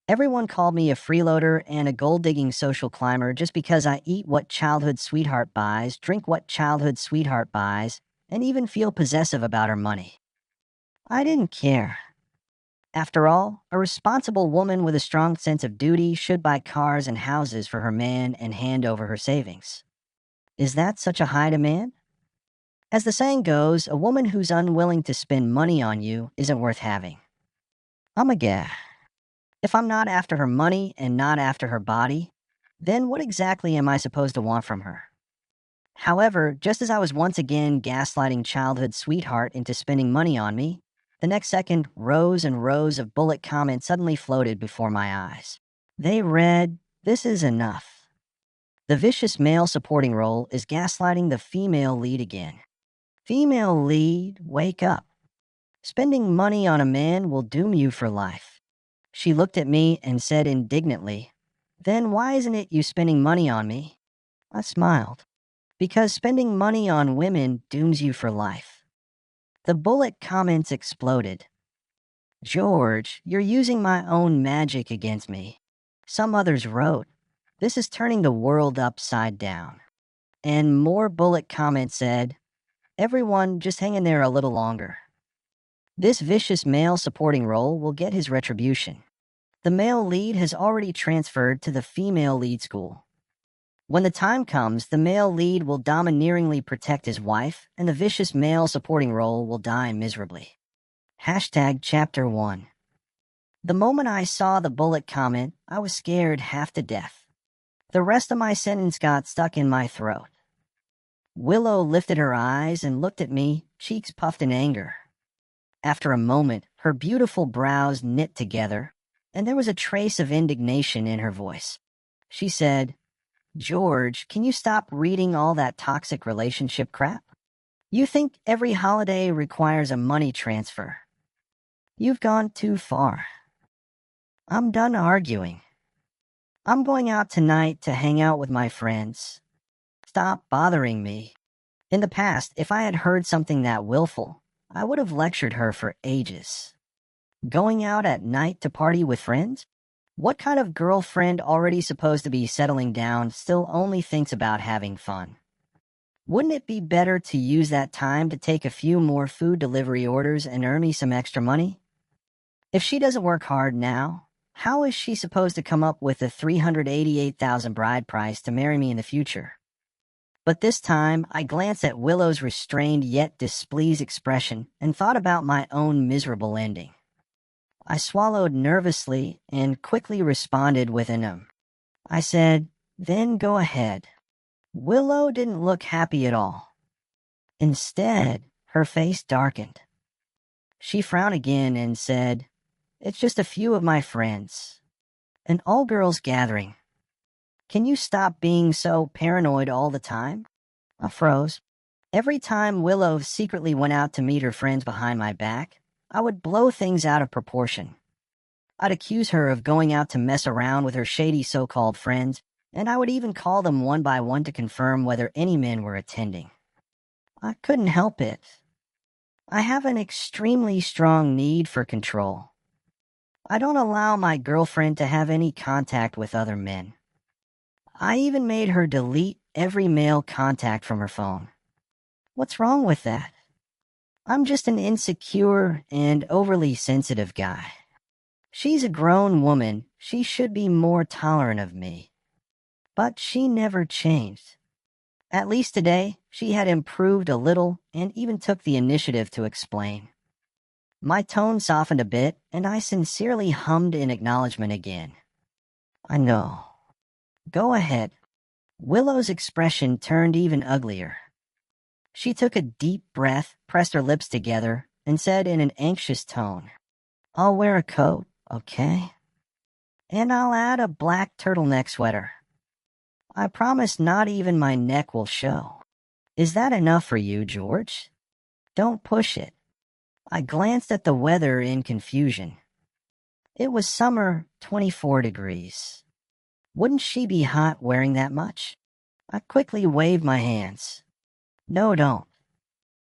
Everyone called me a freeloader and a gold-digging social climber just because I eat what childhood sweetheart buys, drink what childhood sweetheart buys, and even feel possessive about her money. I didn't care. After all, a responsible woman with a strong sense of duty should buy cars and houses for her man and hand over her savings. Is that such a high demand? As the saying goes, a woman who's unwilling to spend money on you isn't worth having. I'm a gah. If I'm not after her money and not after her body, then what exactly am I supposed to want from her? However, just as I was once again gaslighting childhood sweetheart into spending money on me, the next second, rows and rows of bullet comments suddenly floated before my eyes. They read, "This is enough. The vicious male supporting role is gaslighting the female lead again. Female lead, wake up. Spending money on a man will doom you for life." She looked at me and said indignantly, "Then why isn't it you spending money on me?" I smiled. "Because spending money on women dooms you for life." The bullet comments exploded. "George, you're using my own magic against me." Some others wrote, "This is turning the world upside down." And more bullet comments said, "Everyone just hang in there a little longer. This vicious male supporting role will get his retribution. The male lead has already transferred to the female lead school. When the time comes, the male lead will domineeringly protect his wife, and the vicious male supporting role will die miserably." Hashtag Chapter 1. The moment I saw the bullet comment, I was scared half to death. The rest of my sentence got stuck in my throat. Willow lifted her eyes and looked at me, cheeks puffed in anger. After a moment, her beautiful brows knit together, and there was a trace of indignation in her voice. She said, "George, can you stop reading all that toxic relationship crap? You think every holiday requires a money transfer. You've gone too far. I'm done arguing. I'm going out tonight to hang out with my friends. Stop bothering me." In the past, if I had heard something that willful, I would have lectured her for ages. Going out at night to party with friends? What kind of girlfriend already supposed to be settling down still only thinks about having fun? Wouldn't it be better to use that time to take a few more food delivery orders and earn me some extra money? If she doesn't work hard now, how is she supposed to come up with the $388,000 bride price to marry me in the future? But this time, I glanced at Willow's restrained yet displeased expression and thought about my own miserable ending. I swallowed nervously and quickly responded with an I said, "Then go ahead." Willow didn't look happy at all. Instead, her face darkened. She frowned again and said, "It's just a few of my friends. An all-girls gathering. Can you stop being so paranoid all the time?" I froze. Every time Willow secretly went out to meet her friends behind my back, I would blow things out of proportion. I'd accuse her of going out to mess around with her shady so-called friends, and I would even call them one by one to confirm whether any men were attending. I couldn't help it. I have an extremely strong need for control. I don't allow my girlfriend to have any contact with other men. I even made her delete every male contact from her phone. What's wrong with that? I'm just an insecure and overly sensitive guy. She's a grown woman. She should be more tolerant of me. But she never changed. At least today, she had improved a little and even took the initiative to explain. My tone softened a bit, and I sincerely hummed in acknowledgement again. "I know. Go ahead." Willow's expression turned even uglier. She took a deep breath, pressed her lips together, and said in an anxious tone, "I'll wear a coat, okay? And I'll add a black turtleneck sweater. I promise not even my neck will show. Is that enough for you, George? Don't push it." I glanced at the weather in confusion. It was summer, 24 degrees. Wouldn't she be hot wearing that much? I quickly waved my hands. "No, don't.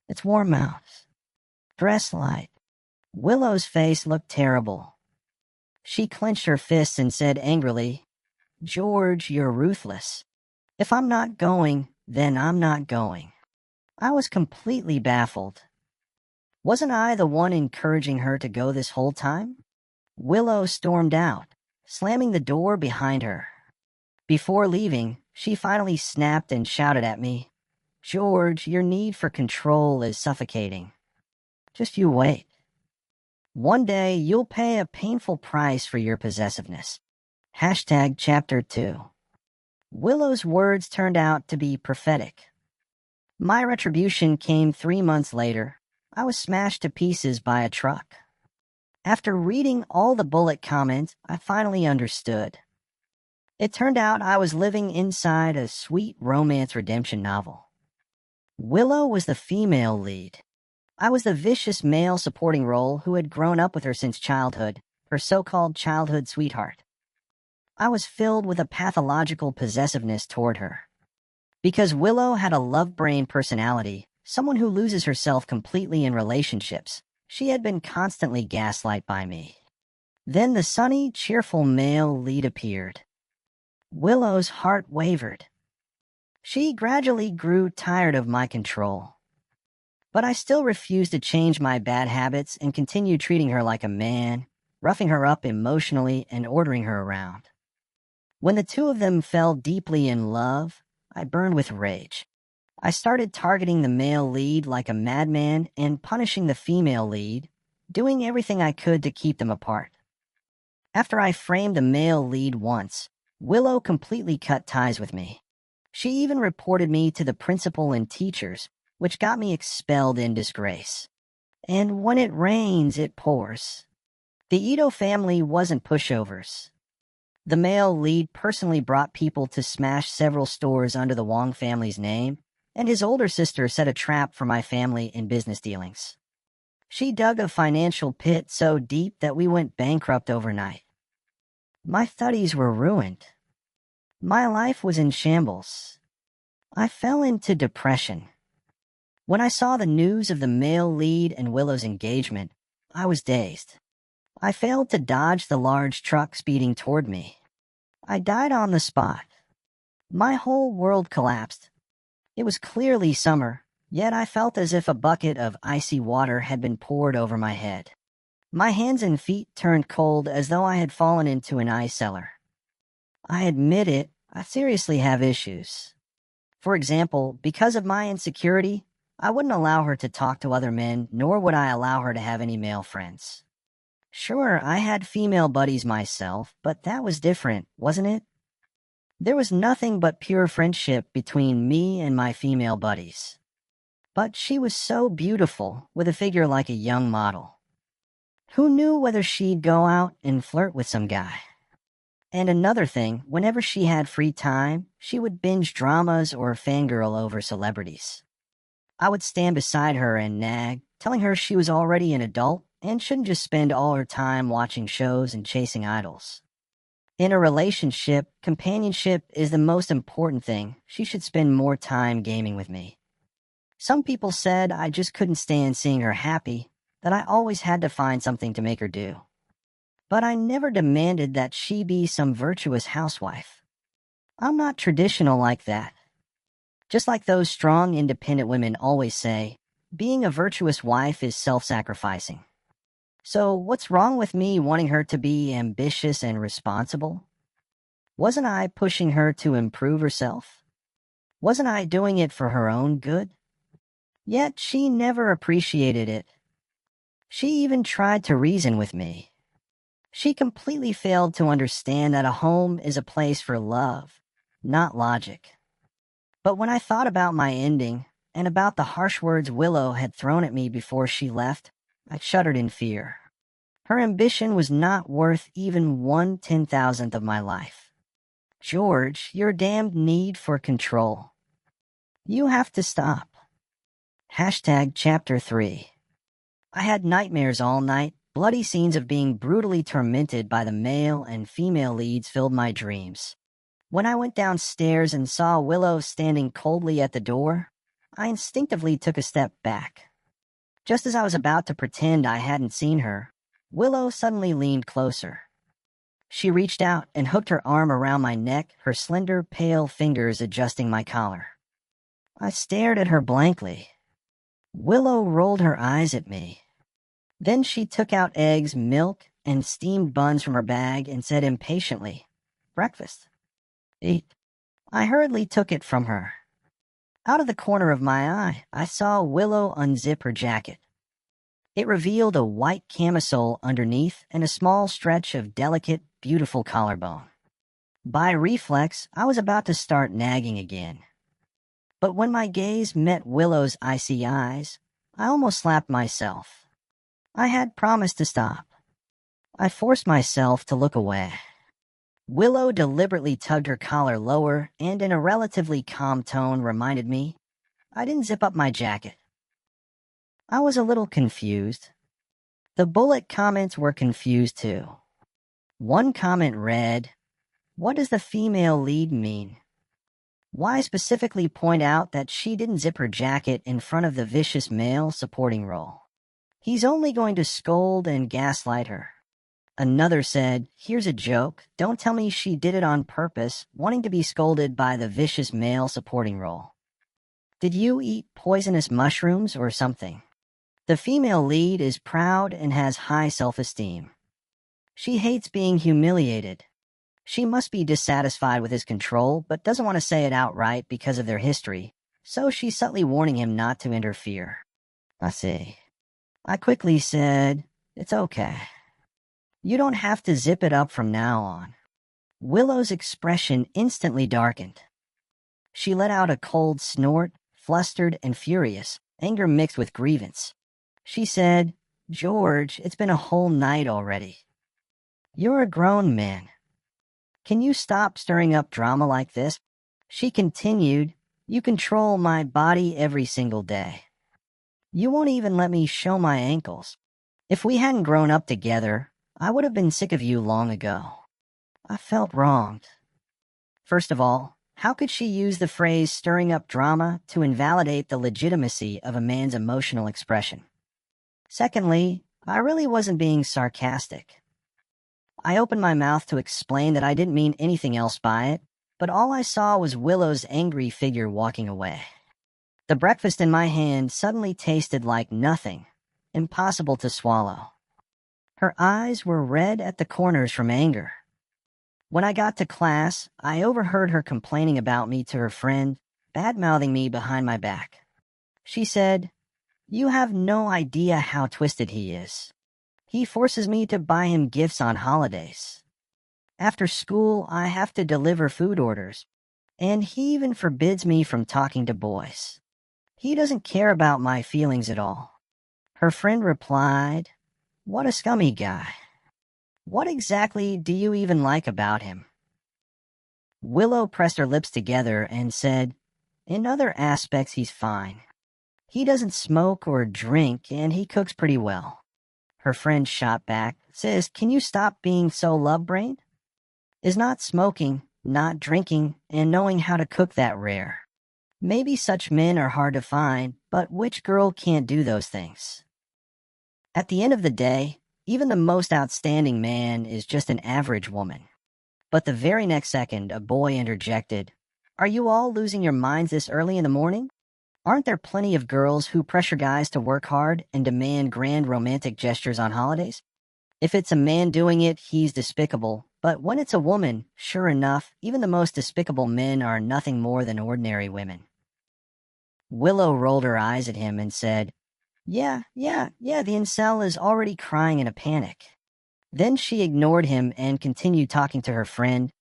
It's warm out. Dress light." Willow's face looked terrible. She clenched her fists and said angrily, "George, you're ruthless. If I'm not going, then I'm not going." I was completely baffled. Wasn't I the one encouraging her to go this whole time? Willow stormed out, slamming the door behind her. Before leaving, she finally snapped and shouted at me, "George, your need for control is suffocating. Just you wait. One day you'll pay a painful price for your possessiveness." Hashtag Chapter 2. Willow's words turned out to be prophetic. My retribution came 3 months later. I was smashed to pieces by a truck. After reading all the bullet comments, I finally understood. It turned out I was living inside a sweet romance redemption novel. Willow was the female lead. I was the vicious male supporting role who had grown up with her since childhood, her so-called childhood sweetheart. I was filled with a pathological possessiveness toward her. Because Willow had a love-brain personality, someone who loses herself completely in relationships, she had been constantly gaslight by me. Then the sunny, cheerful male lead appeared. Willow's heart wavered. She gradually grew tired of my control. But I still refused to change my bad habits and continued treating her like a man, roughing her up emotionally and ordering her around. When the two of them fell deeply in love, I burned with rage. I started targeting the male lead like a madman and punishing the female lead, doing everything I could to keep them apart. After I framed the male lead once, Willow completely cut ties with me. She even reported me to the principal and teachers, which got me expelled in disgrace. And when it rains, it pours. The Ito family wasn't pushovers. The male lead personally brought people to smash several stores under the Wong family's name, and his older sister set a trap for my family in business dealings. She dug a financial pit so deep that we went bankrupt overnight. My studies were ruined. My life was in shambles. I fell into depression. When I saw the news of the male lead and Willow's engagement, I was dazed. I failed to dodge the large truck speeding toward me. I died on the spot. My whole world collapsed. It was clearly summer, yet I felt as if a bucket of icy water had been poured over my head. My hands and feet turned cold as though I had fallen into an ice cellar. I admit it, I seriously have issues. For example, because of my insecurity, I wouldn't allow her to talk to other men, nor would I allow her to have any male friends. Sure, I had female buddies myself, but that was different, wasn't it? There was nothing but pure friendship between me and my female buddies. But she was so beautiful, with a figure like a young model. Who knew whether she'd go out and flirt with some guy? And another thing, whenever she had free time, she would binge dramas or fangirl over celebrities. I would stand beside her and nag, telling her she was already an adult and shouldn't just spend all her time watching shows and chasing idols. In a relationship, companionship is the most important thing. She should spend more time gaming with me. Some people said I just couldn't stand seeing her happy, that I always had to find something to make her do. But I never demanded that she be some virtuous housewife. I'm not traditional like that. Just like those strong, independent women always say, being a virtuous wife is self-sacrificing. So what's wrong with me wanting her to be ambitious and responsible? Wasn't I pushing her to improve herself? Wasn't I doing it for her own good? Yet she never appreciated it. She even tried to reason with me. She completely failed to understand that a home is a place for love, not logic. But when I thought about my ending, and about the harsh words Willow had thrown at me before she left, I shuddered in fear. Her ambition was not worth even 1/10,000th of my life. George, your damned need for control. You have to stop. Hashtag Chapter 3. I had nightmares all night. Bloody scenes of being brutally tormented by the male and female leads filled my dreams. When I went downstairs and saw Willow standing coldly at the door, I instinctively took a step back. Just as I was about to pretend I hadn't seen her, Willow suddenly leaned closer. She reached out and hooked her arm around my neck, her slender, pale fingers adjusting my collar. I stared at her blankly. Willow rolled her eyes at me. Then she took out eggs, milk, and steamed buns from her bag and said impatiently, "Breakfast." "Eat." I hurriedly took it from her. Out of the corner of my eye, I saw Willow unzip her jacket. It revealed a white camisole underneath and a small stretch of delicate, beautiful collarbone. By reflex, I was about to start nagging again. But when my gaze met Willow's icy eyes, I almost slapped myself. I had promised to stop. I forced myself to look away. Willow deliberately tugged her collar lower and in a relatively calm tone reminded me, I didn't zip up my jacket. I was a little confused. The bullet comments were confused too. One comment read, "What does the female lead mean? Why specifically point out that she didn't zip her jacket in front of the vicious male supporting role? He's only going to scold and gaslight her." Another said, "Here's a joke. Don't tell me she did it on purpose, wanting to be scolded by the vicious male supporting role. Did you eat poisonous mushrooms or something? The female lead is proud and has high self-esteem. She hates being humiliated. She must be dissatisfied with his control, but doesn't want to say it outright because of their history, so she's subtly warning him not to interfere." I see. I quickly said, "It's okay. You don't have to zip it up from now on." Willow's expression instantly darkened. She let out a cold snort, flustered and furious, anger mixed with grievance. She said, "George, it's been a whole night already. You're a grown man. Can you stop stirring up drama like this?" She continued, "You control my body every single day. You won't even let me show my ankles. If we hadn't grown up together, I would have been sick of you long ago." I felt wronged. First of all, how could she use the phrase stirring up drama to invalidate the legitimacy of a man's emotional expression? Secondly, I really wasn't being sarcastic. I opened my mouth to explain that I didn't mean anything else by it, but all I saw was Willow's angry figure walking away. The breakfast in my hand suddenly tasted like nothing, impossible to swallow. Her eyes were red at the corners from anger. When I got to class, I overheard her complaining about me to her friend, bad-mouthing me behind my back. She said, "You have no idea how twisted he is. He forces me to buy him gifts on holidays. After school, I have to deliver food orders, and he even forbids me from talking to boys. He doesn't care about my feelings at all." Her friend replied, "What a scummy guy. What exactly do you even like about him?" Willow pressed her lips together and said, "In other aspects, he's fine. He doesn't smoke or drink, and he cooks pretty well." Her friend shot back, "Sis, can you stop being so love-brained? Is not smoking, not drinking, and knowing how to cook that rare? Maybe such men are hard to find, but which girl can't do those things? At the end of the day, even the most outstanding man is just an average woman." But the very next second, a boy interjected, "Are you all losing your minds this early in the morning? Aren't there plenty of girls who pressure guys to work hard and demand grand romantic gestures on holidays? If it's a man doing it, he's despicable. But when it's a woman, sure enough, even the most despicable men are nothing more than ordinary women." Willow rolled her eyes at him and said, Yeah, the incel is already crying in a panic." Then she ignored him and continued talking to her friend.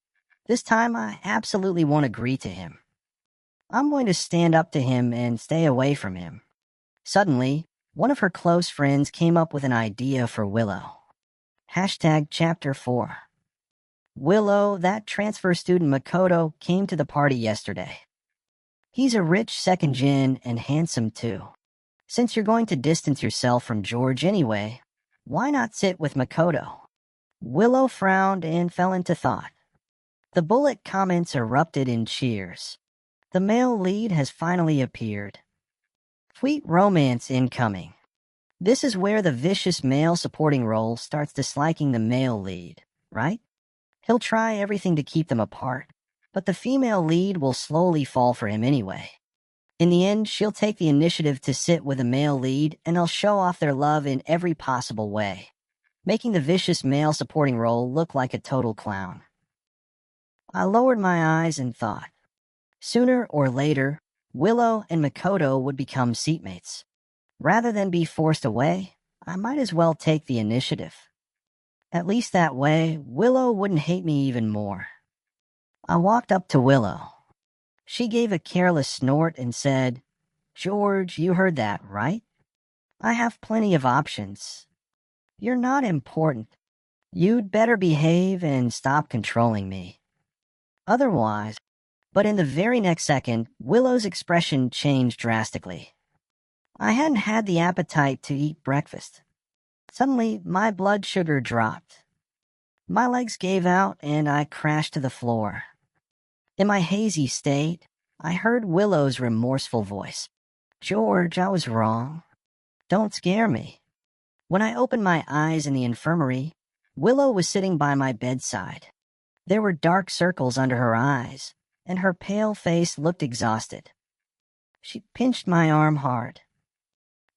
"This time I absolutely won't agree to him. I'm going to stand up to him and stay away from him." Suddenly, one of her close friends came up with an idea for Willow. Chapter 4. "Willow, that transfer student Makoto came to the party yesterday. He's a rich second gen and handsome too. Since you're going to distance yourself from George anyway, why not sit with Makoto?" Willow frowned and fell into thought. The bullet comments erupted in cheers. The male lead has finally appeared. Sweet romance incoming. This is where the vicious male supporting role starts disliking the male lead, right? He'll try everything to keep them apart, but the female lead will slowly fall for him anyway. In the end, she'll take the initiative to sit with a male lead, and they'll show off their love in every possible way, making the vicious male supporting role look like a total clown. I lowered my eyes and thought, sooner or later, Willow and Makoto would become seatmates. Rather than be forced away, I might as well take the initiative. At least that way, Willow wouldn't hate me even more. I walked up to Willow. She gave a careless snort and said, "George, you heard that, right? I have plenty of options. You're not important. You'd better behave and stop controlling me. Otherwise," but in the very next second, Willow's expression changed drastically. I hadn't had the appetite to eat breakfast. Suddenly, my blood sugar dropped. My legs gave out and I crashed to the floor. In my hazy state, I heard Willow's remorseful voice. "George, I was wrong. Don't scare me." When I opened my eyes in the infirmary, Willow was sitting by my bedside. There were dark circles under her eyes, and her pale face looked exhausted. She pinched my arm hard.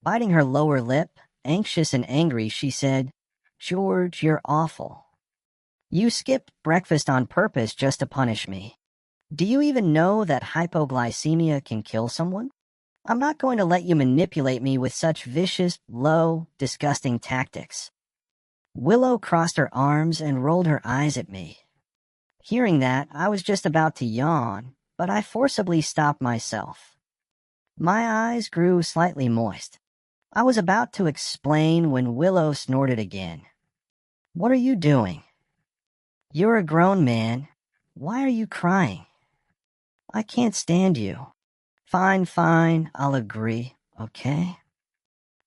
Biting her lower lip, anxious and angry, she said, "George, you're awful. You skipped breakfast on purpose just to punish me. Do you even know that hypoglycemia can kill someone? I'm not going to let you manipulate me with such vicious, low, disgusting tactics." Willow crossed her arms and rolled her eyes at me. Hearing that, I was just about to yawn, but I forcibly stopped myself. My eyes grew slightly moist. I was about to explain when Willow snorted again. "What are you doing? You're a grown man. Why are you crying? I can't stand you." "Fine, fine, I'll agree, okay?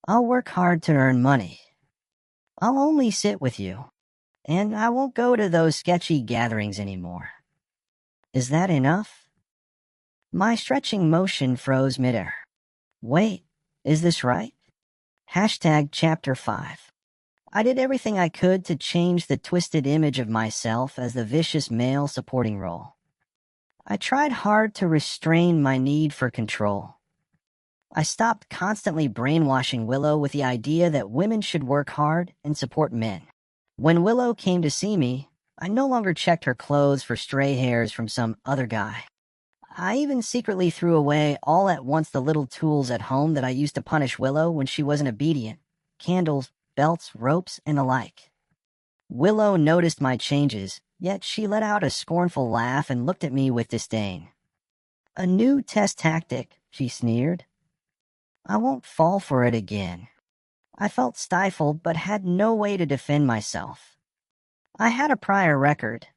I'll work hard to earn money. I'll only sit with you, and I won't go to those sketchy gatherings anymore. Is that enough?" My stretching motion froze midair. Wait, is this right? Chapter 5. I did everything I could to change the twisted image of myself as the vicious male supporting role. I tried hard to restrain my need for control. I stopped constantly brainwashing Willow with the idea that women should work hard and support men. When Willow came to see me, I no longer checked her clothes for stray hairs from some other guy. I even secretly threw away all at once the little tools at home that I used to punish Willow when she wasn't obedient: candles, belts, ropes, and the like. Willow noticed my changes, yet she let out a scornful laugh and looked at me with disdain. "A new test tactic," she sneered. "I won't fall for it again." I felt stifled but had no way to defend myself. I had a prior record.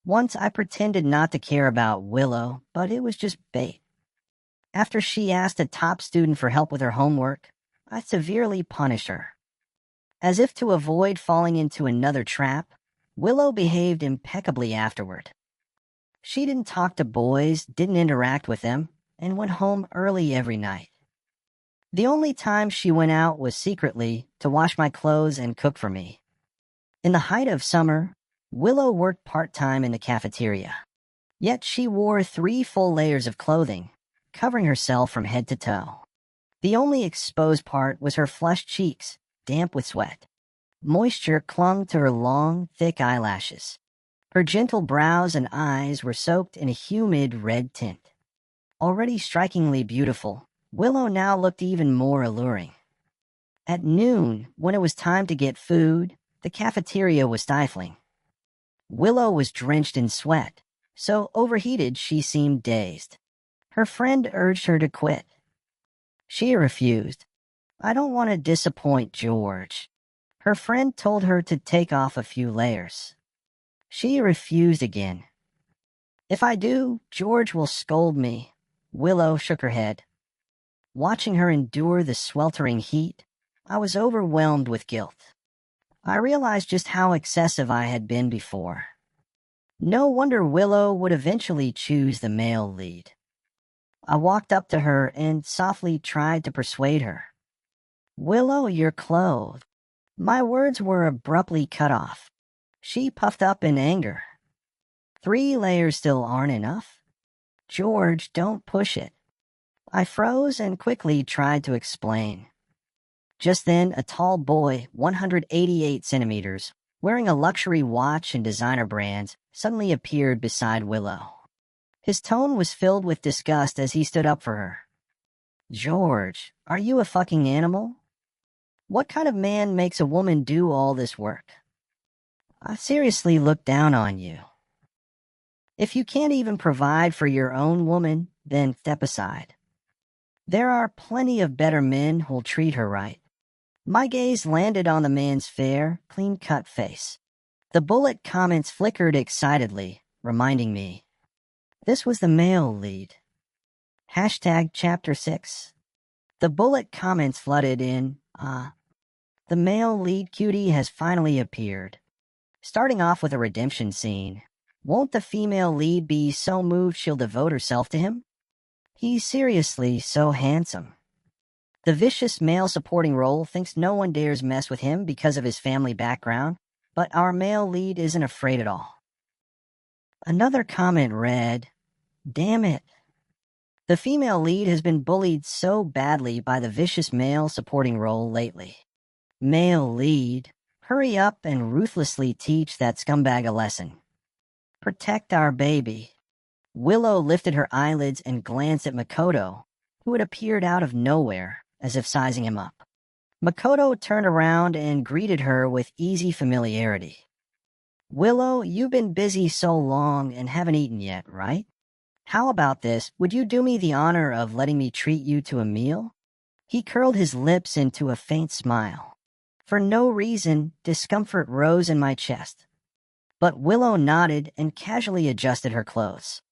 Once I pretended not to care about Willow, but it was just bait. After she asked a top student for help with her homework, I severely punished her. As if to avoid falling into another trap, Willow behaved impeccably afterward. She didn't talk to boys, didn't interact with them, and went home early every night. The only time she went out was secretly to wash my clothes and cook for me. In the height of summer, Willow worked part-time in the cafeteria. Yet she wore 3 full layers of clothing, covering herself from head to toe. The only exposed part was her flushed cheeks, damp with sweat. Moisture clung to her long, thick eyelashes. Her gentle brows and eyes were soaked in a humid red tint. Already strikingly beautiful, Willow now looked even more alluring. At noon, when it was time to get food, the cafeteria was stifling. Willow was drenched in sweat, so overheated she seemed dazed. Her friend urged her to quit. She refused. "I don't want to disappoint George." Her friend told her to take off a few layers. She refused again. "If I do, George will scold me." Willow shook her head. Watching her endure the sweltering heat, I was overwhelmed with guilt. I realized just how excessive I had been before. No wonder Willow would eventually choose the male lead. I walked up to her and softly tried to persuade her. "Willow, you're clothed." My words were abruptly cut off. She puffed up in anger. 3 layers still aren't enough? George, don't push it. I froze and quickly tried to explain. Just then, a tall boy, 188 centimeters, wearing a luxury watch and designer brands, suddenly appeared beside Willow. His tone was filled with disgust as he stood up for her. George, are you a fucking animal? What kind of man makes a woman do all this work? I seriously look down on you. If you can't even provide for your own woman, then step aside. There are plenty of better men who'll treat her right. My gaze landed on the man's fair, clean-cut face. The bullet comments flickered excitedly, reminding me. This was the male lead. Hashtag Chapter 6. The bullet comments flooded in, the male lead cutie has finally appeared. Starting off with a redemption scene. Won't the female lead be so moved she'll devote herself to him? He's seriously so handsome. The vicious male supporting role thinks no one dares mess with him because of his family background, but our male lead isn't afraid at all. Another comment read, damn it. The female lead has been bullied so badly by the vicious male supporting role lately. Male lead, hurry up and ruthlessly teach that scumbag a lesson. Protect our baby. Willow lifted her eyelids and glanced at Makoto, who had appeared out of nowhere, as if sizing him up. Makoto turned around and greeted her with easy familiarity. Willow, you've been busy so long and haven't eaten yet, right? How about this? Would you do me the honor of letting me treat you to a meal? He curled his lips into a faint smile. For no reason, discomfort rose in my chest. But Willow nodded and casually adjusted her clothes.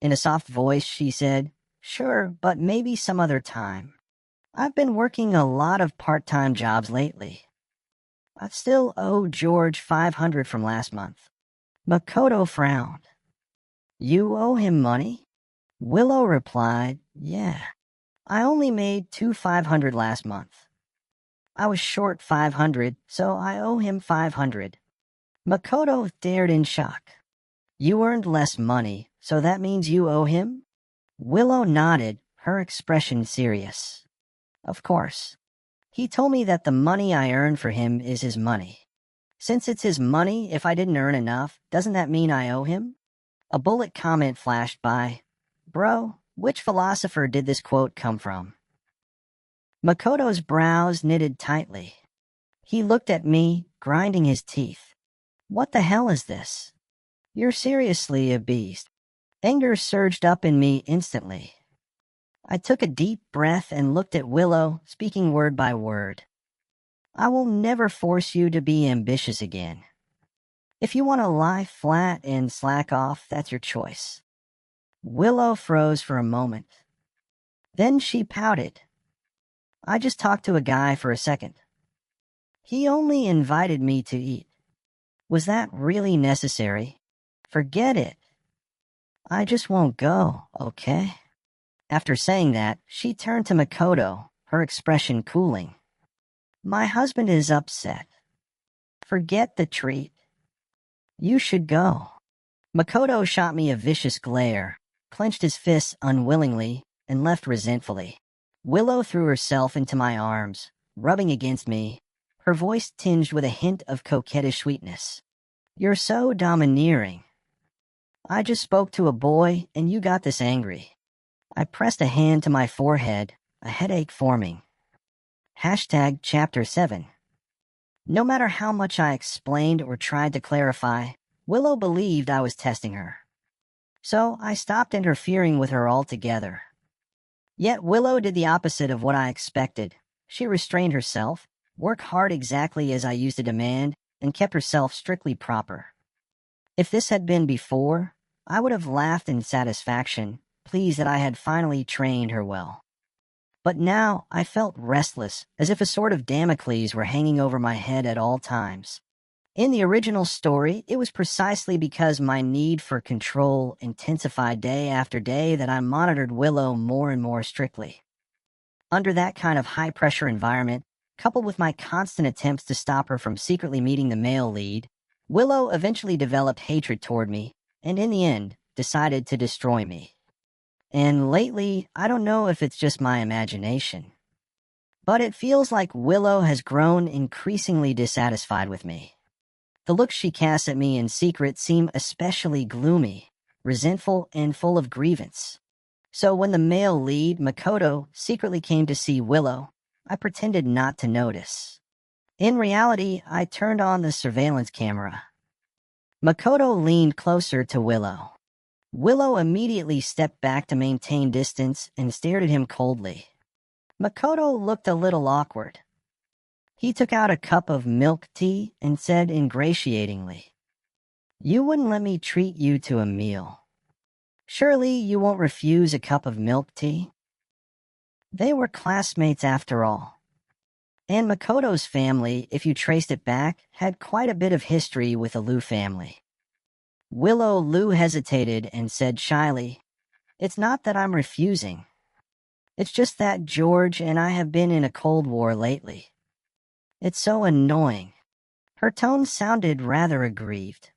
In a soft voice, she said, sure, but maybe some other time. I've been working a lot of part-time jobs lately. I still owe George $500 from last month. Makoto frowned. You owe him money? Willow replied, yeah. I only made $500 last month. I was short $500, so I owe him $500. Makoto stared in shock. You earned less money, so that means you owe him? Willow nodded, her expression serious. Of course. He told me that the money I earned for him is his money. Since it's his money, if I didn't earn enough, doesn't that mean I owe him? A bullet comment flashed by. Bro, which philosopher did this quote come from? Makoto's brows knitted tightly. He looked at me, grinding his teeth. What the hell is this? You're seriously a beast. Anger surged up in me instantly. I took a deep breath and looked at Willow, speaking word by word. I will never force you to be ambitious again. If you want to lie flat and slack off, that's your choice. Willow froze for a moment. Then she pouted. I just talked to a guy for a second. He only invited me to eat. Was that really necessary? Forget it. I just won't go, okay? After saying that, she turned to Makoto, her expression cooling. My husband is upset. Forget the treat. You should go. Makoto shot me a vicious glare, clenched his fists unwillingly, and left resentfully. Willow threw herself into my arms, rubbing against me, her voice tinged with a hint of coquettish sweetness. You're so domineering. I just spoke to a boy, and you got this angry. I pressed a hand to my forehead, a headache forming. Hashtag Chapter 7. No matter how much I explained or tried to clarify, Willow believed I was testing her. So I stopped interfering with her altogether. Yet Willow did the opposite of what I expected. She restrained herself, worked hard exactly as I used to demand, and kept herself strictly proper. If this had been before, I would have laughed in satisfaction, pleased that I had finally trained her well. But now I felt restless, as if a sword of Damocles were hanging over my head at all times. In the original story, it was precisely because my need for control intensified day after day that I monitored Willow more and more strictly. Under that kind of high-pressure environment, coupled with my constant attempts to stop her from secretly meeting the male lead, Willow eventually developed hatred toward me, and in the end, decided to destroy me. And lately, I don't know if it's just my imagination, but it feels like Willow has grown increasingly dissatisfied with me. The looks she casts at me in secret seem especially gloomy, resentful, and full of grievance. So when the male lead, Makoto, secretly came to see Willow, I pretended not to notice. In reality, I turned on the surveillance camera. Makoto leaned closer to Willow. Willow immediately stepped back to maintain distance and stared at him coldly. Makoto looked a little awkward. He took out a cup of milk tea and said ingratiatingly, "You wouldn't let me treat you to a meal. Surely you won't refuse a cup of milk tea?" They were classmates after all. And Makoto's family, if you traced it back, had quite a bit of history with the Liu family. Willow Liu hesitated and said shyly, "It's not that I'm refusing. It's just that George and I have been in a Cold War lately. It's so annoying." Her tone sounded rather aggrieved.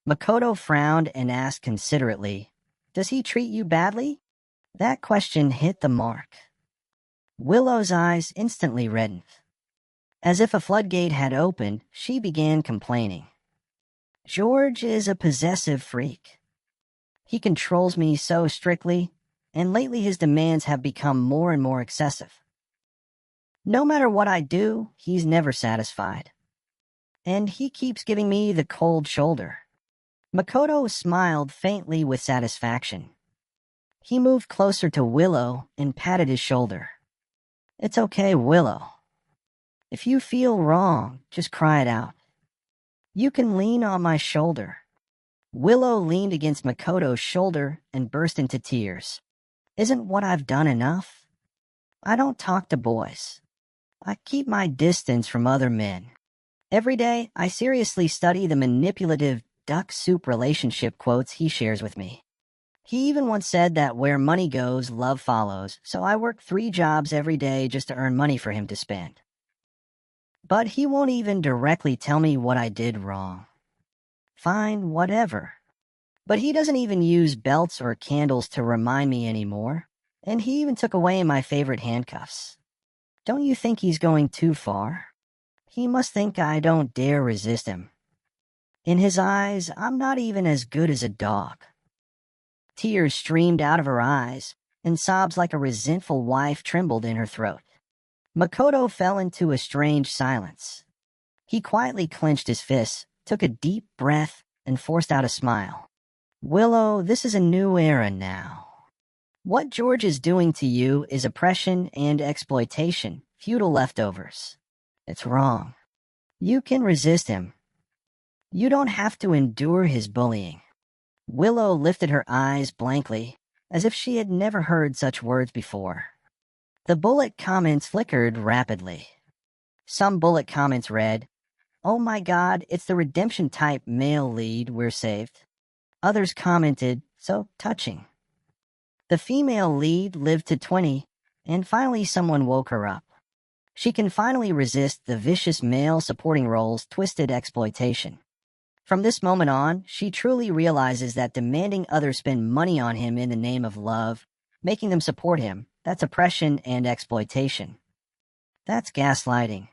Makoto frowned and asked considerately, "Does he treat you badly?" That question hit the mark. Willow's eyes instantly reddened. As if a floodgate had opened, she began complaining. "George is a possessive freak. He controls me so strictly, and lately his demands have become more and more excessive. No matter what I do, he's never satisfied. And he keeps giving me the cold shoulder." Makoto smiled faintly with satisfaction. He moved closer to Willow and patted his shoulder. "It's okay, Willow. If you feel wrong, just cry it out. You can lean on my shoulder." Willow leaned against Makoto's shoulder and burst into tears. "Isn't what I've done enough? I don't talk to boys. I keep my distance from other men. Every day, I seriously study the manipulative duck soup relationship quotes he shares with me. He even once said that where money goes, love follows, so I work 3 jobs every day just to earn money for him to spend. But he won't even directly tell me what I did wrong. Fine, whatever. But he doesn't even use belts or candles to remind me anymore, and he even took away my favorite handcuffs. Don't you think he's going too far? He must think I don't dare resist him. In his eyes, I'm not even as good as a dog." Tears streamed out of her eyes, and sobs like a resentful wife trembled in her throat. Makoto fell into a strange silence. He quietly clenched his fists, took a deep breath, and forced out a smile. "Willow, this is a new era now. What George is doing to you is oppression and exploitation, feudal leftovers. It's wrong. You can resist him. You don't have to endure his bullying." Willow lifted her eyes blankly, as if she had never heard such words before. The bullet comments flickered rapidly. Some bullet comments read, "Oh my God, it's the redemption-type male lead, we're saved." Others commented, "So touching." The female lead lived to 20, and finally someone woke her up. She can finally resist the vicious male supporting role's twisted exploitation. From this moment on, she truly realizes that demanding others spend money on him in the name of love, making them support him, that's oppression and exploitation. That's gaslighting.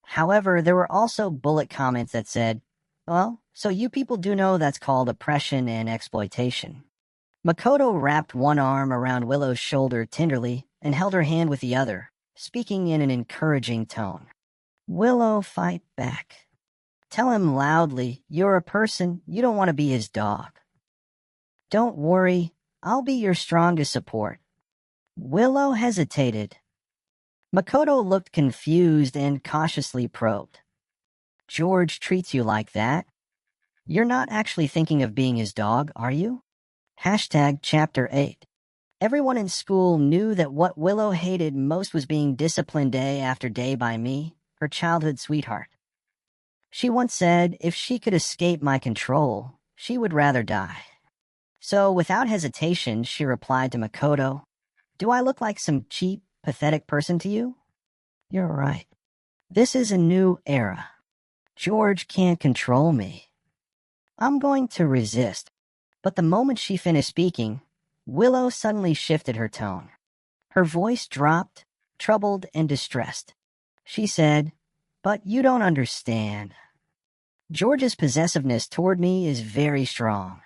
However, there were also bullet comments that said, "Well, so you people do know that's called oppression and exploitation." Makoto wrapped one arm around Willow's shoulder tenderly and held her hand with the other, speaking in an encouraging tone. "Willow, fight back. Tell him loudly, you're a person, you don't want to be his dog. Don't worry, I'll be your strongest support." Willow hesitated. Makoto looked confused and cautiously probed. "George treats you like that? You're not actually thinking of being his dog, are you?" Chapter 8. Everyone in school knew that what Willow hated most was being disciplined day after day by me, her childhood sweetheart. She once said if she could escape my control, she would rather die. So without hesitation, she replied to Makoto, "Do I look like some cheap, pathetic person to you?" "You're right. This is a new era." George can't control me. I'm going to resist. But the moment she finished speaking, Willow suddenly shifted her tone. Her voice dropped, troubled and distressed. She said, "But you don't understand. George's possessiveness toward me is very strong.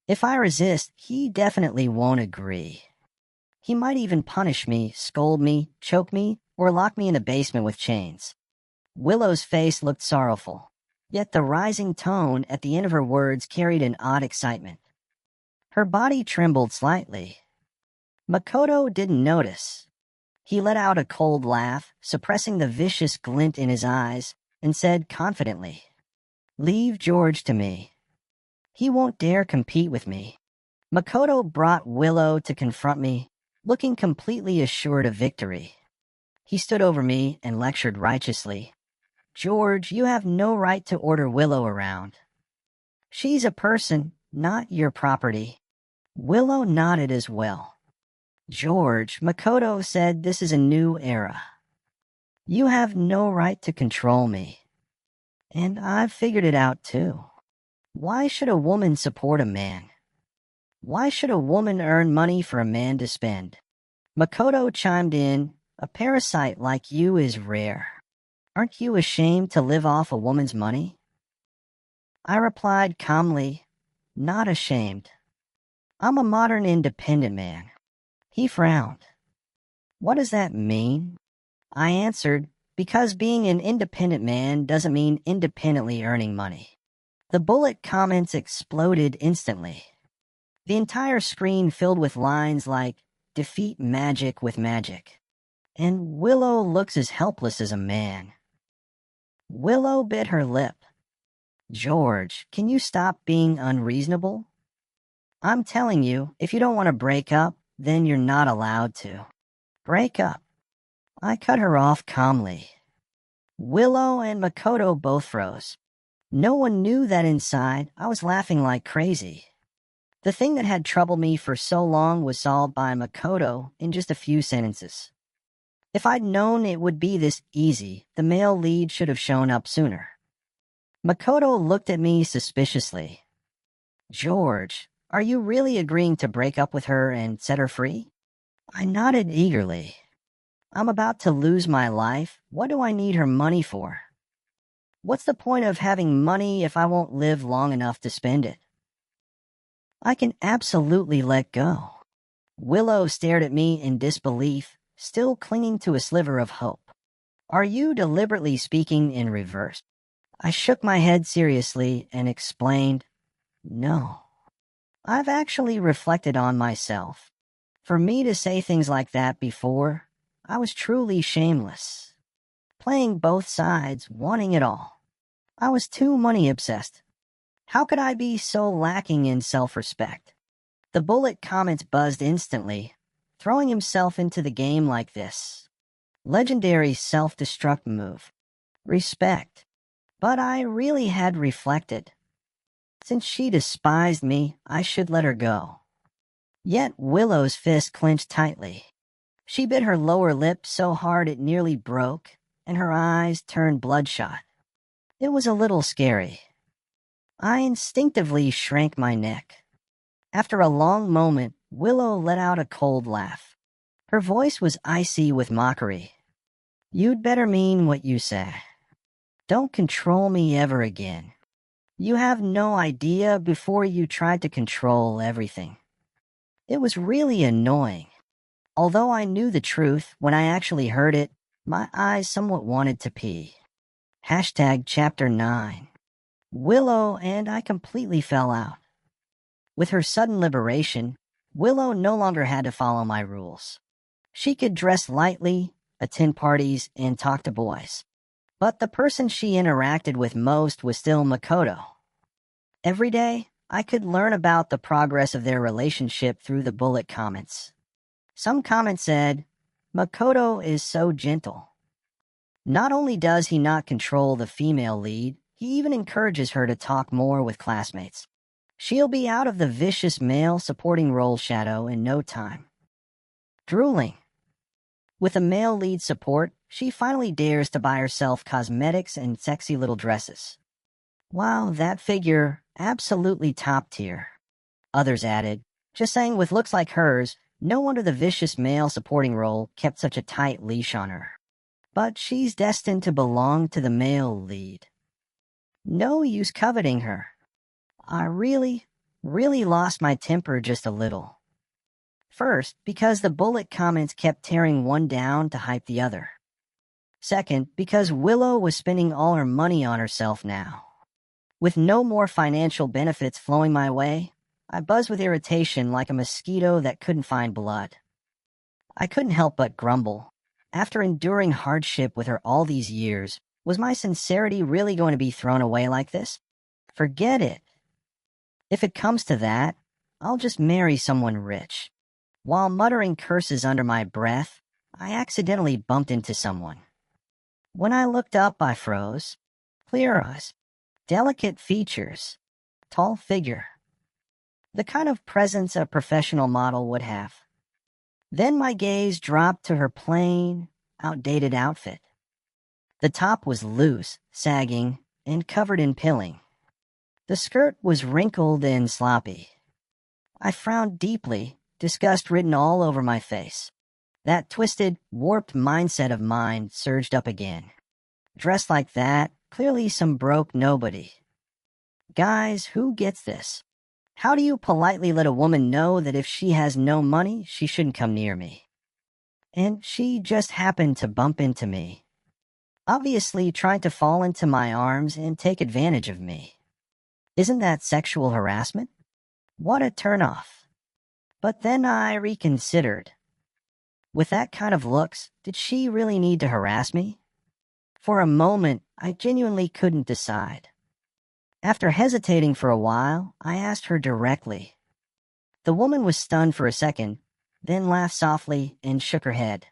If I resist, he definitely won't agree. He might even punish me, scold me, choke me, or lock me in a basement with chains." Willow's face looked sorrowful, yet the rising tone at the end of her words carried an odd excitement. Her body trembled slightly. Makoto didn't notice. He let out a cold laugh, suppressing the vicious glint in his eyes, and said confidently, "Leave George to me. He won't dare compete with me." Makoto brought Willow to confront me, looking completely assured of victory. He stood over me and lectured righteously. "George, you have no right to order Willow around. She's a person, not your property." Willow nodded as well. "George," Makoto said, "this is a new era. You have no right to control me. And I've figured it out too. Why should a woman support a man? Why should a woman earn money for a man to spend?" Makoto chimed in, "A parasite like you is rare. Aren't you ashamed to live off a woman's money?" I replied calmly, "Not ashamed. I'm a modern independent man." He frowned. "What does that mean?" I answered, "Because being an independent man doesn't mean independently earning money." The bullet comments exploded instantly. The entire screen filled with lines like, "Defeat magic with magic," and "Willow looks as helpless as a man." Willow bit her lip. "George, can you stop being unreasonable? I'm telling you, if you don't want to break up, then you're not allowed to. Break up." I cut her off calmly. Willow and Makoto both froze. No one knew that inside I was laughing like crazy. The thing that had troubled me for so long was solved by Makoto in just a few sentences. If I'd known it would be this easy, the male lead should have shown up sooner. Makoto looked at me suspiciously. "George, are you really agreeing to break up with her and set her free?" I nodded eagerly. "I'm about to lose my life. What do I need her money for? What's the point of having money if I won't live long enough to spend it? I can absolutely let go." Willow stared at me in disbelief, still clinging to a sliver of hope. "Are you deliberately speaking in reverse?" I shook my head seriously and explained, "No. I've actually reflected on myself. For me to say things like that before, I was truly shameless. Playing both sides, wanting it all. I was too money-obsessed. How could I be so lacking in self-respect?" The bullet comments buzzed instantly, throwing himself into the game like this. Legendary self-destruct move. Respect. But I really had reflected. Since she despised me, I should let her go. Yet Willow's fist clenched tightly. She bit her lower lip so hard it nearly broke, and her eyes turned bloodshot. It was a little scary. I instinctively shrank my neck. After a long moment, Willow let out a cold laugh. Her voice was icy with mockery. "You'd better mean what you say. Don't control me ever again. You have no idea before you tried to control everything." It was really annoying. Although I knew the truth, when I actually heard it, my eyes somewhat wanted to pee. Chapter 9. Willow and I completely fell out. With her sudden liberation, Willow no longer had to follow my rules. She could dress lightly, attend parties, and talk to boys. But the person she interacted with most was still Makoto. Every day, I could learn about the progress of their relationship through the bullet comments. Some comments said, "Makoto is so gentle. Not only does he not control the female lead, he even encourages her to talk more with classmates. She'll be out of the vicious male supporting role shadow in no time." Drooling. With a male lead support, she finally dares to buy herself cosmetics and sexy little dresses. Wow, that figure, absolutely top tier. Others added, just saying with looks like hers, no wonder the vicious male supporting role kept such a tight leash on her. But she's destined to belong to the male lead. No use coveting her. I really lost my temper just a little. First, because the bullet comments kept tearing one down to hype the other. Second, because Willow was spending all her money on herself now. With no more financial benefits flowing my way, I buzzed with irritation like a mosquito that couldn't find blood. I couldn't help but grumble. After enduring hardship with her all these years, was my sincerity really going to be thrown away like this? Forget it. If it comes to that, I'll just marry someone rich. While muttering curses under my breath, I accidentally bumped into someone. When I looked up, I froze. Clear eyes, delicate features, tall figure. The kind of presence a professional model would have. Then my gaze dropped to her plain, outdated outfit. The top was loose, sagging, and covered in pilling. The skirt was wrinkled and sloppy. I frowned deeply, disgust written all over my face. That twisted, warped mindset of mine surged up again. Dressed like that, clearly some broke nobody. Guys, who gets this? How do you politely let a woman know that if she has no money, she shouldn't come near me? And she just happened to bump into me. Obviously trying to fall into my arms and take advantage of me. Isn't that sexual harassment? What a turnoff. But then I reconsidered. With that kind of looks, did she really need to harass me? For a moment, I genuinely couldn't decide. After hesitating for a while, I asked her directly. The woman was stunned for a second, then laughed softly and shook her head.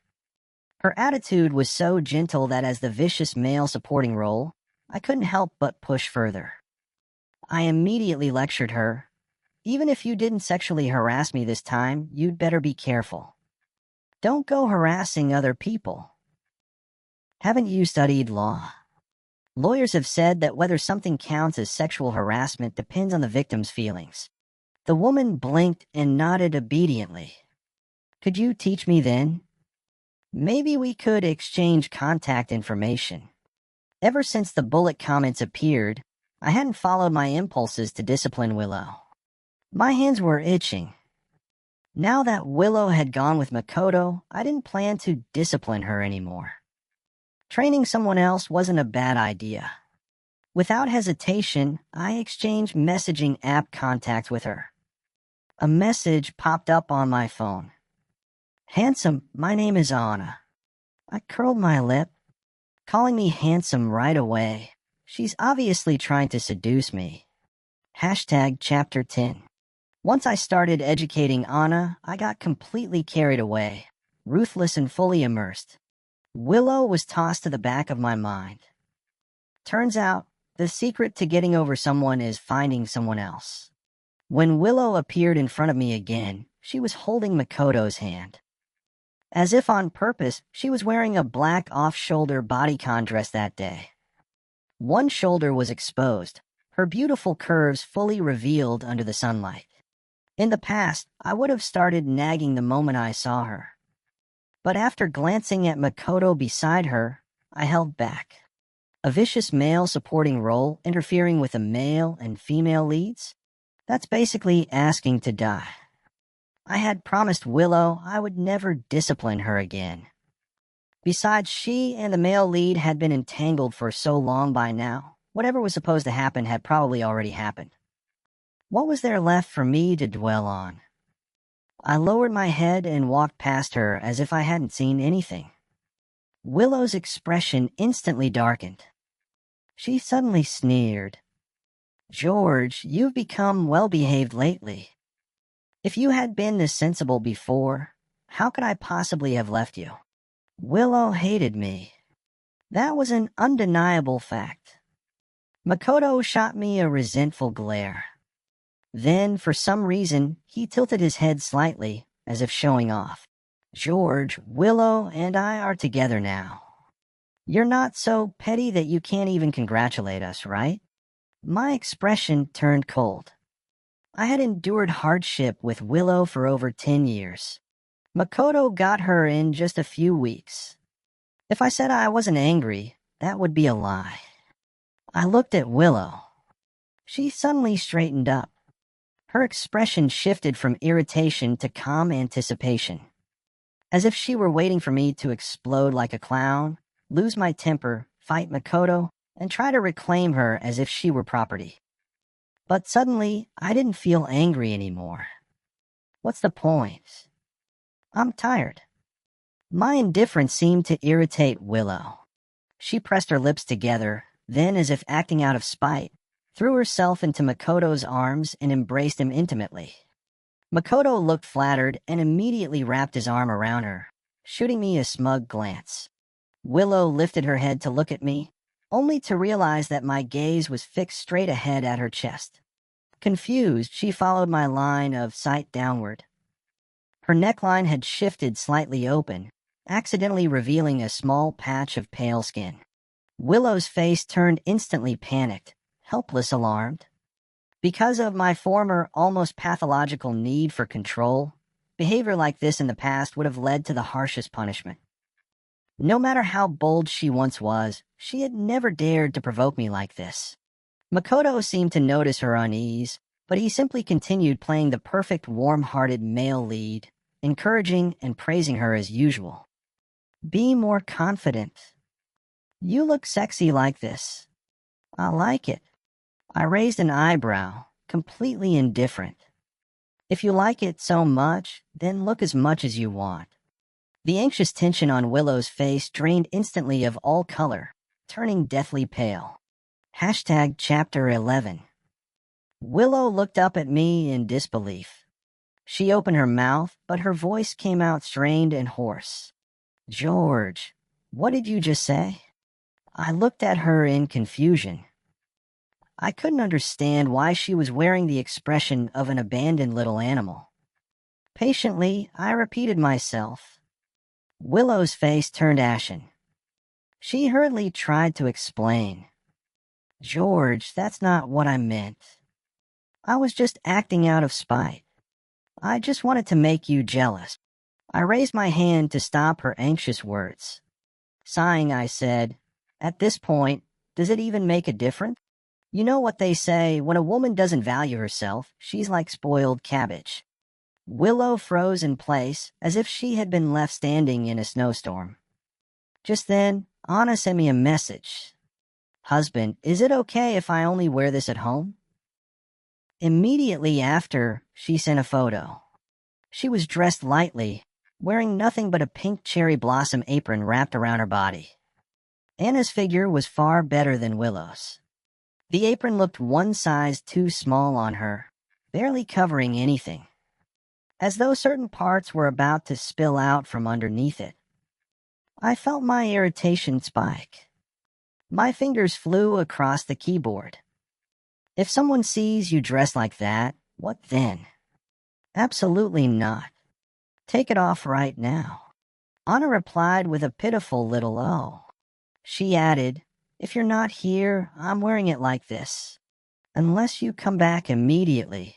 Her attitude was so gentle that as the vicious male supporting role, I couldn't help but push further. I immediately lectured her. Even if you didn't sexually harass me this time, you'd better be careful. Don't go harassing other people. Haven't you studied law? Lawyers have said that whether something counts as sexual harassment depends on the victim's feelings. The woman blinked and nodded obediently. Could you teach me then? Maybe we could exchange contact information. Ever since the bullet comments appeared, I hadn't followed my impulses to discipline Willow. My hands were itching. Now that Willow had gone with Makoto, I didn't plan to discipline her anymore. Training someone else wasn't a bad idea. Without hesitation, I exchanged messaging app contact with her. A message popped up on my phone. Handsome, my name is Anna. I curled my lip. Calling me handsome right away. She's obviously trying to seduce me. Hashtag Chapter 10. Once I started educating Anna, I got completely carried away, ruthless and fully immersed. Willow was tossed to the back of my mind. Turns out, the secret to getting over someone is finding someone else. When Willow appeared in front of me again, she was holding Makoto's hand. As if on purpose, she was wearing a black off-shoulder bodycon dress that day. One shoulder was exposed, her beautiful curves fully revealed under the sunlight. In the past, I would have started nagging the moment I saw her. But after glancing at Makoto beside her, I held back. A vicious male supporting role interfering with the male and female leads? That's basically asking to die. I had promised Willow I would never discipline her again. Besides, she and the male lead had been entangled for so long by now, whatever was supposed to happen had probably already happened. What was there left for me to dwell on? I lowered my head and walked past her as if I hadn't seen anything. Willow's expression instantly darkened. She suddenly sneered. George, you've become well-behaved lately. If you had been this sensible before, how could I possibly have left you? Willow hated me. That was an undeniable fact. Makoto shot me a resentful glare. Then, for some reason, he tilted his head slightly, as if showing off. George, Willow, and I are together now. You're not so petty that you can't even congratulate us, right? My expression turned cold. I had endured hardship with Willow for over 10 years. Makoto got her in just a few weeks. If I said I wasn't angry, that would be a lie. I looked at Willow. She suddenly straightened up. Her expression shifted from irritation to calm anticipation, as if she were waiting for me to explode like a clown, lose my temper, fight Makoto, and try to reclaim her as if she were property. But suddenly, I didn't feel angry anymore. What's the point? I'm tired. My indifference seemed to irritate Willow. She pressed her lips together, then, as if acting out of spite, threw herself into Makoto's arms and embraced him intimately. Makoto looked flattered and immediately wrapped his arm around her, shooting me a smug glance. Willow lifted her head to look at me, only to realize that my gaze was fixed straight ahead at her chest. Confused, she followed my line of sight downward. Her neckline had shifted slightly open, accidentally revealing a small patch of pale skin. Willow's face turned instantly panicked, helpless, alarmed. Because of my former, almost pathological need for control, behavior like this in the past would have led to the harshest punishment. No matter how bold she once was, she had never dared to provoke me like this. Makoto seemed to notice her unease, but he simply continued playing the perfect warm-hearted male lead, encouraging and praising her as usual. Be more confident. You look sexy like this. I like it. I raised an eyebrow, completely indifferent. If you like it so much, then look as much as you want. The anxious tension on Willow's face drained instantly of all color, turning deathly pale. Chapter 11. Willow looked up at me in disbelief. She opened her mouth, but her voice came out strained and hoarse. George, what did you just say? I looked at her in confusion. I couldn't understand why she was wearing the expression of an abandoned little animal. Patiently, I repeated myself. Willow's face turned ashen. She hurriedly tried to explain. George, that's not what I meant. I was just acting out of spite. I just wanted to make you jealous. I raised my hand to stop her anxious words. Sighing, I said, At this point, does it even make a difference? You know what they say, when a woman doesn't value herself, she's like spoiled cabbage. Willow froze in place, as if she had been left standing in a snowstorm. Just then, Anna sent me a message. Husband, is it okay if I only wear this at home? Immediately after, she sent a photo. She was dressed lightly, wearing nothing but a pink cherry blossom apron wrapped around her body. Anna's figure was far better than Willow's. The apron looked one size too small on her, barely covering anything, as though certain parts were about to spill out from underneath it. I felt my irritation spike. My fingers flew across the keyboard. If someone sees you dressed like that, what then? Absolutely not. Take it off right now. Anna replied with a pitiful little oh. She added, If you're not here, I'm wearing it like this. Unless you come back immediately.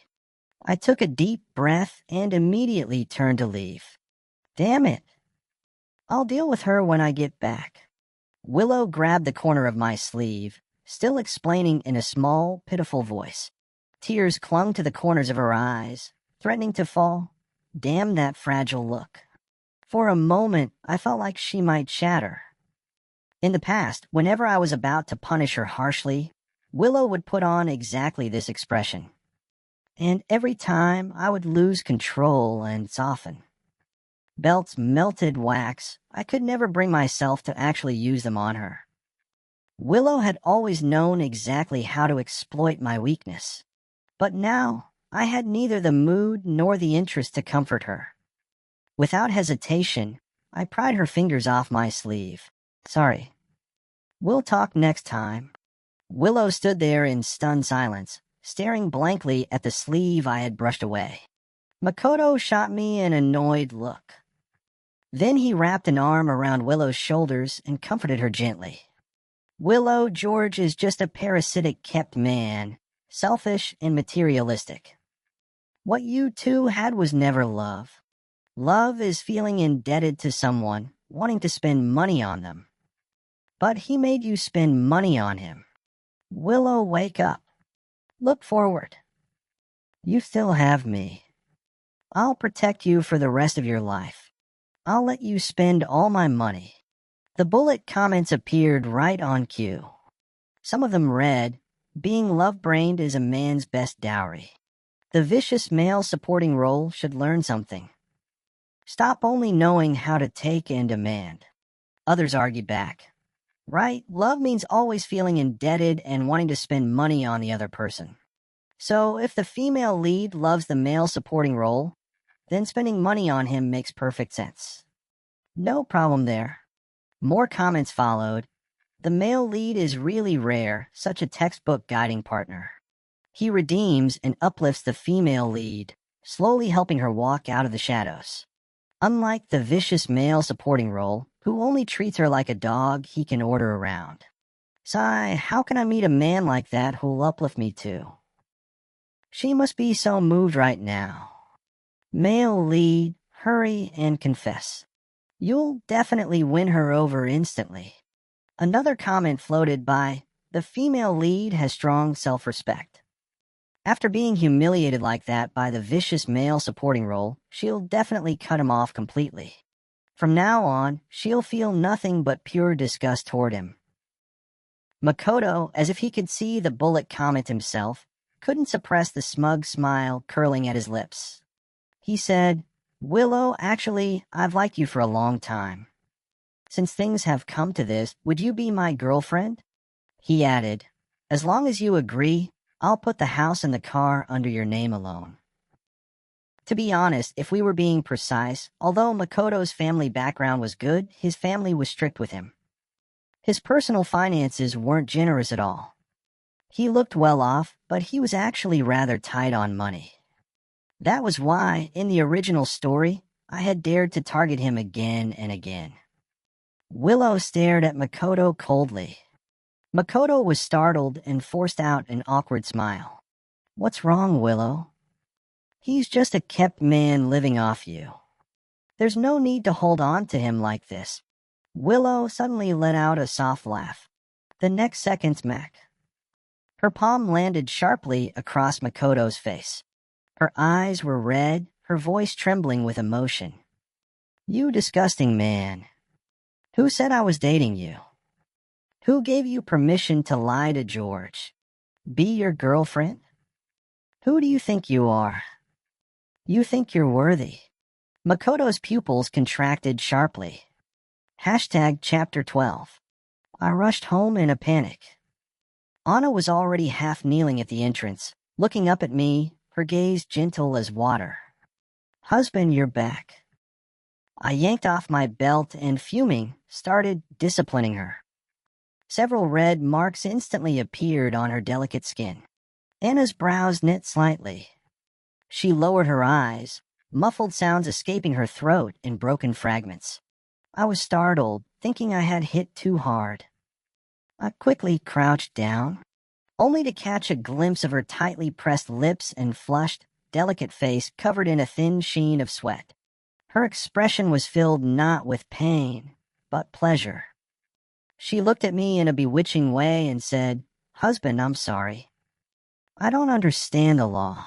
I took a deep breath and immediately turned to leave. Damn it. I'll deal with her when I get back. Willow grabbed the corner of my sleeve, still explaining in a small, pitiful voice. Tears clung to the corners of her eyes, threatening to fall. Damn that fragile look. For a moment, I felt like she might shatter. In the past, whenever I was about to punish her harshly, Willow would put on exactly this expression. And every time, I would lose control and soften. Belts melted wax. I could never bring myself to actually use them on her. Willow had always known exactly how to exploit my weakness. But now, I had neither the mood nor the interest to comfort her. Without hesitation, I pried her fingers off my sleeve. Sorry. We'll talk next time. Willow stood there in stunned silence, staring blankly at the sleeve I had brushed away. Makoto shot me an annoyed look. Then he wrapped an arm around Willow's shoulders and comforted her gently. Willow, George is just a parasitic kept man, selfish and materialistic. What you two had was never love. Love is feeling indebted to someone, wanting to spend money on them. But he made you spend money on him. Willow, wake up. Look forward. You still have me. I'll protect you for the rest of your life. I'll let you spend all my money. The bullet comments appeared right on cue. Some of them read, being love-brained is a man's best dowry. The vicious male supporting role should learn something. Stop only knowing how to take and demand. Others argued back. Right, love means always feeling indebted and wanting to spend money on the other person. So if the female lead loves the male supporting role, then spending money on him makes perfect sense. No problem there. More comments followed. The male lead is really rare, such a textbook guiding partner. He redeems and uplifts the female lead, slowly helping her walk out of the shadows. Unlike the vicious male supporting role, who only treats her like a dog he can order around. Sigh, how can I meet a man like that who'll uplift me too? She must be so moved right now. Male lead, hurry and confess. You'll definitely win her over instantly. Another comment floated by, the female lead has strong self-respect. After being humiliated like that by the vicious male supporting role, she'll definitely cut him off completely. From now on, she'll feel nothing but pure disgust toward him. Makoto, as if he could see the bullet comment himself, couldn't suppress the smug smile curling at his lips. He said, Willow, actually, I've liked you for a long time. Since things have come to this, would you be my girlfriend? He added, as long as you agree, I'll put the house and the car under your name alone. To be honest, if we were being precise, although Makoto's family background was good, his family was strict with him. His personal finances weren't generous at all. He looked well off, but he was actually rather tight on money. That was why, in the original story, I had dared to target him again and again. Willow stared at Makoto coldly. Makoto was startled and forced out an awkward smile. What's wrong, Willow? He's just a kept man living off you. There's no need to hold on to him like this. Willow suddenly let out a soft laugh. The next second, smack. Her palm landed sharply across Makoto's face. Her eyes were red, her voice trembling with emotion. You disgusting man. Who said I was dating you? Who gave you permission to lie to George? Be your girlfriend? Who do you think you are? You think you're worthy. Makoto's pupils contracted sharply. Chapter 12. I rushed home in a panic. Anna was already half kneeling at the entrance, looking up at me, her gaze gentle as water. Husband, you're back. I yanked off my belt and, fuming, started disciplining her. Several red marks instantly appeared on her delicate skin. Anna's brows knit slightly. She lowered her eyes, muffled sounds escaping her throat in broken fragments. I was startled, thinking I had hit too hard. I quickly crouched down, only to catch a glimpse of her tightly pressed lips and flushed, delicate face covered in a thin sheen of sweat. Her expression was filled not with pain, but pleasure. She looked at me in a bewitching way and said, Husband, I'm sorry. I don't understand the law.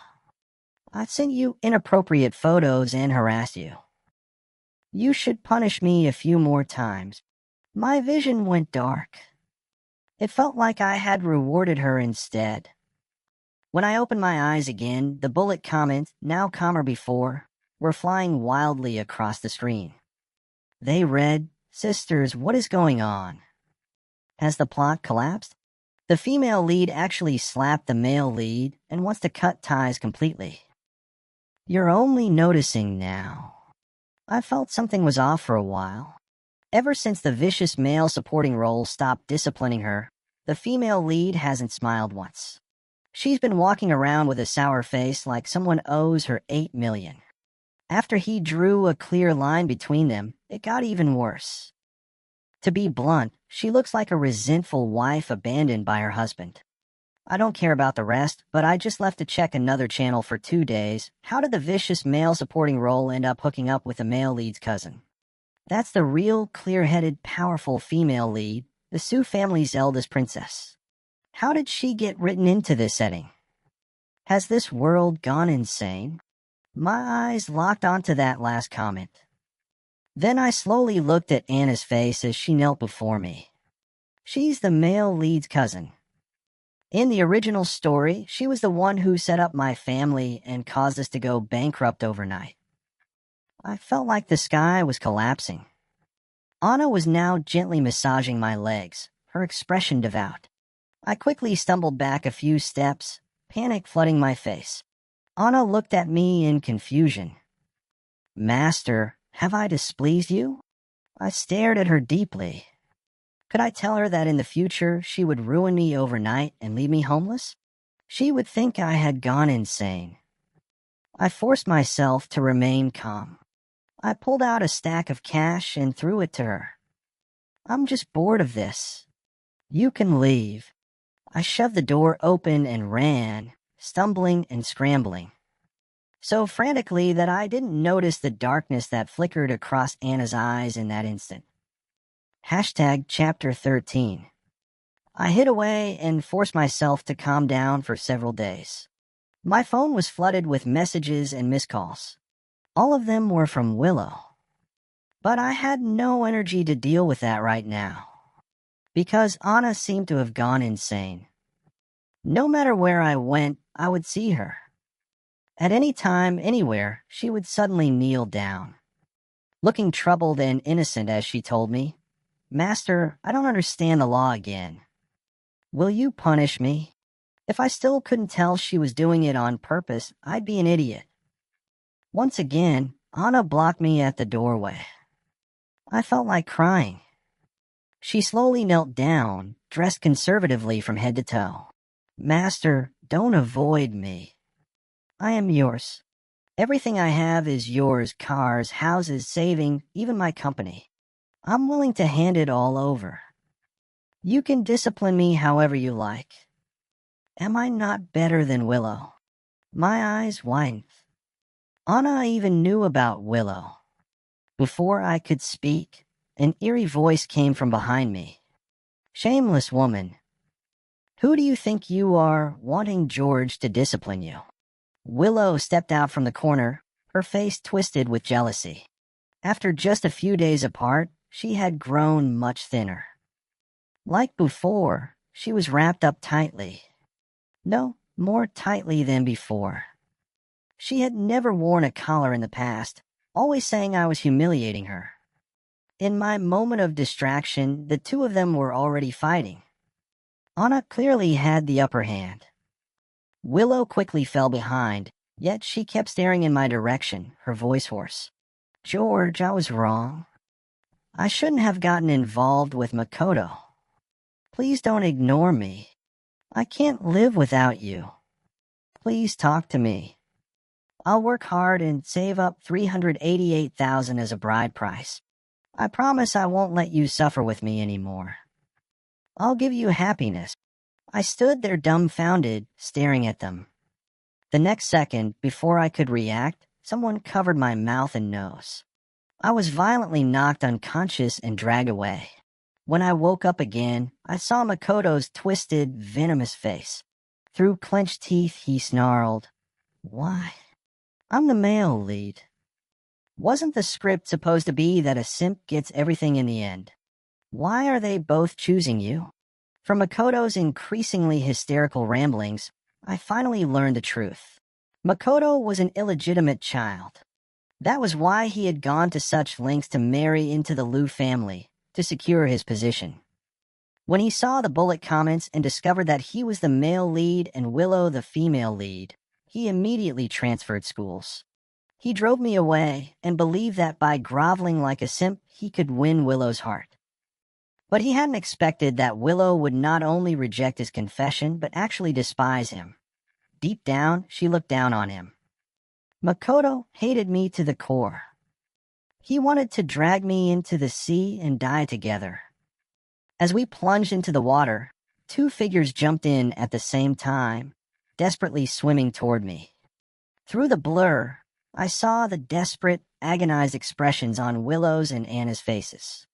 I sent you inappropriate photos and harassed you. You should punish me a few more times. My vision went dark. It felt like I had rewarded her instead. When I opened my eyes again, the bullet comments, now calmer before, were flying wildly across the screen. They read, Sisters, what is going on? Has the plot collapsed? The female lead actually slapped the male lead and wants to cut ties completely. You're only noticing now. I felt something was off for a while. Ever since the vicious male supporting role stopped disciplining her, the female lead hasn't smiled once. She's been walking around with a sour face like someone owes her $8 million. After he drew a clear line between them, It got even worse. To be blunt, she looks like a resentful wife abandoned by her husband. I don't care about the rest, but I just left to check another channel for 2 days. How did the vicious male supporting role end up hooking up with the male lead's cousin? That's the real, clear-headed, powerful female lead, the Sioux family's eldest princess. How did she get written into this setting? Has this world gone insane? My eyes locked onto that last comment. Then I slowly looked at Anna's face as she knelt before me. She's the male lead's cousin. In the original story, she was the one who set up my family and caused us to go bankrupt overnight. I felt like the sky was collapsing. Anna was now gently massaging my legs, her expression devout. I quickly stumbled back a few steps, panic flooding my face. Anna looked at me in confusion. "Master, have I displeased you?" I stared at her deeply. Could I tell her that in the future she would ruin me overnight and leave me homeless? She would think I had gone insane. I forced myself to remain calm. I pulled out a stack of cash and threw it to her. "I'm just bored of this. You can leave." I shoved the door open and ran, stumbling and scrambling. So frantically that I didn't notice the darkness that flickered across Anna's eyes in that instant. Chapter 13. I hid away and forced myself to calm down for several days. My phone was flooded with messages and missed calls. All of them were from Willow. But I had no energy to deal with that right now, because Anna seemed to have gone insane. No matter where I went, I would see her. At any time, anywhere, she would suddenly kneel down. Looking troubled and innocent as she told me, "Master, I don't understand the law again. Will you punish me?" If I still couldn't tell she was doing it on purpose, I'd be an idiot. Once again, Anna blocked me at the doorway. I felt like crying. She slowly knelt down, dressed conservatively from head to toe. "Master, don't avoid me. I am yours. Everything I have is yours: cars, houses, saving, even my company. I'm willing to hand it all over. You can discipline me however you like." Am I not better than Willow? My eyes widened. Anna even knew about Willow. Before I could speak, an eerie voice came from behind me. "Shameless woman. Who do you think you are, wanting George to discipline you?" Willow stepped out from the corner, her face twisted with jealousy. After just a few days apart, she had grown much thinner. Like before, she was wrapped up tightly. No, more tightly than before. She had never worn a collar in the past, always saying I was humiliating her. In my moment of distraction, the two of them were already fighting. Anna clearly had the upper hand. Willow quickly fell behind, yet she kept staring in my direction, her voice hoarse. "George, I was wrong. I shouldn't have gotten involved with Makoto. Please don't ignore me. I can't live without you. Please talk to me. I'll work hard and save up $388,000 as a bride price. I promise I won't let you suffer with me anymore. I'll give you happiness." I stood there dumbfounded, staring at them. The next second, before I could react, someone covered my mouth and nose. I was violently knocked unconscious and dragged away. When I woke up again, I saw Makoto's twisted, venomous face. Through clenched teeth, he snarled, "Why? I'm the male lead. Wasn't the script supposed to be that a simp gets everything in the end? Why are they both choosing you?" From Makoto's increasingly hysterical ramblings, I finally learned the truth. Makoto was an illegitimate child. That was why he had gone to such lengths to marry into the Liu family, to secure his position. When he saw the bullet comments and discovered that he was the male lead and Willow the female lead, he immediately transferred schools. He drove me away and believed that by groveling like a simp, he could win Willow's heart. But he hadn't expected that Willow would not only reject his confession, but actually despise him. Deep down, she looked down on him. Makoto hated me to the core. He wanted to drag me into the sea and die together. As we plunged into the water, two figures jumped in at the same time, desperately swimming toward me. Through the blur, I saw the desperate, agonized expressions on Willow's and Anna's faces.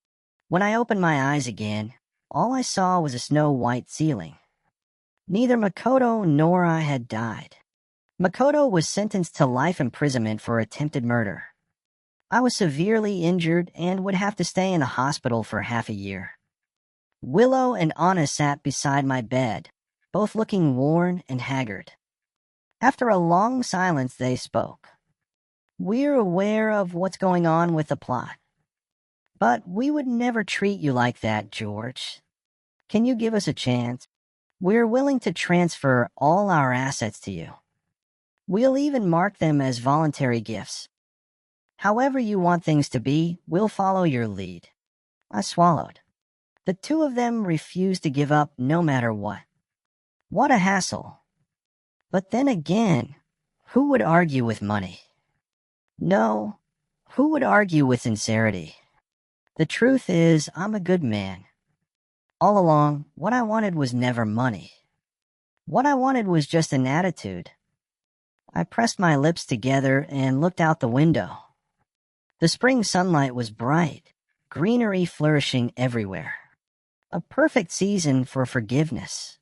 When I opened my eyes again, all I saw was a snow-white ceiling. Neither Makoto nor I had died. Makoto was sentenced to life imprisonment for attempted murder. I was severely injured and would have to stay in the hospital for half a year. Willow and Anna sat beside my bed, both looking worn and haggard. After a long silence, they spoke. "We're aware of what's going on with the plot. But we would never treat you like that, George. Can you give us a chance? We're willing to transfer all our assets to you. We'll even mark them as voluntary gifts. However you want things to be, we'll follow your lead." I swallowed. The two of them refused to give up no matter what. What a hassle. But then again, who would argue with money? No, who would argue with sincerity? The truth is, I'm a good man. All along, what I wanted was never money. What I wanted was just an attitude. I pressed my lips together and looked out the window. The spring sunlight was bright, greenery flourishing everywhere. A perfect season for forgiveness.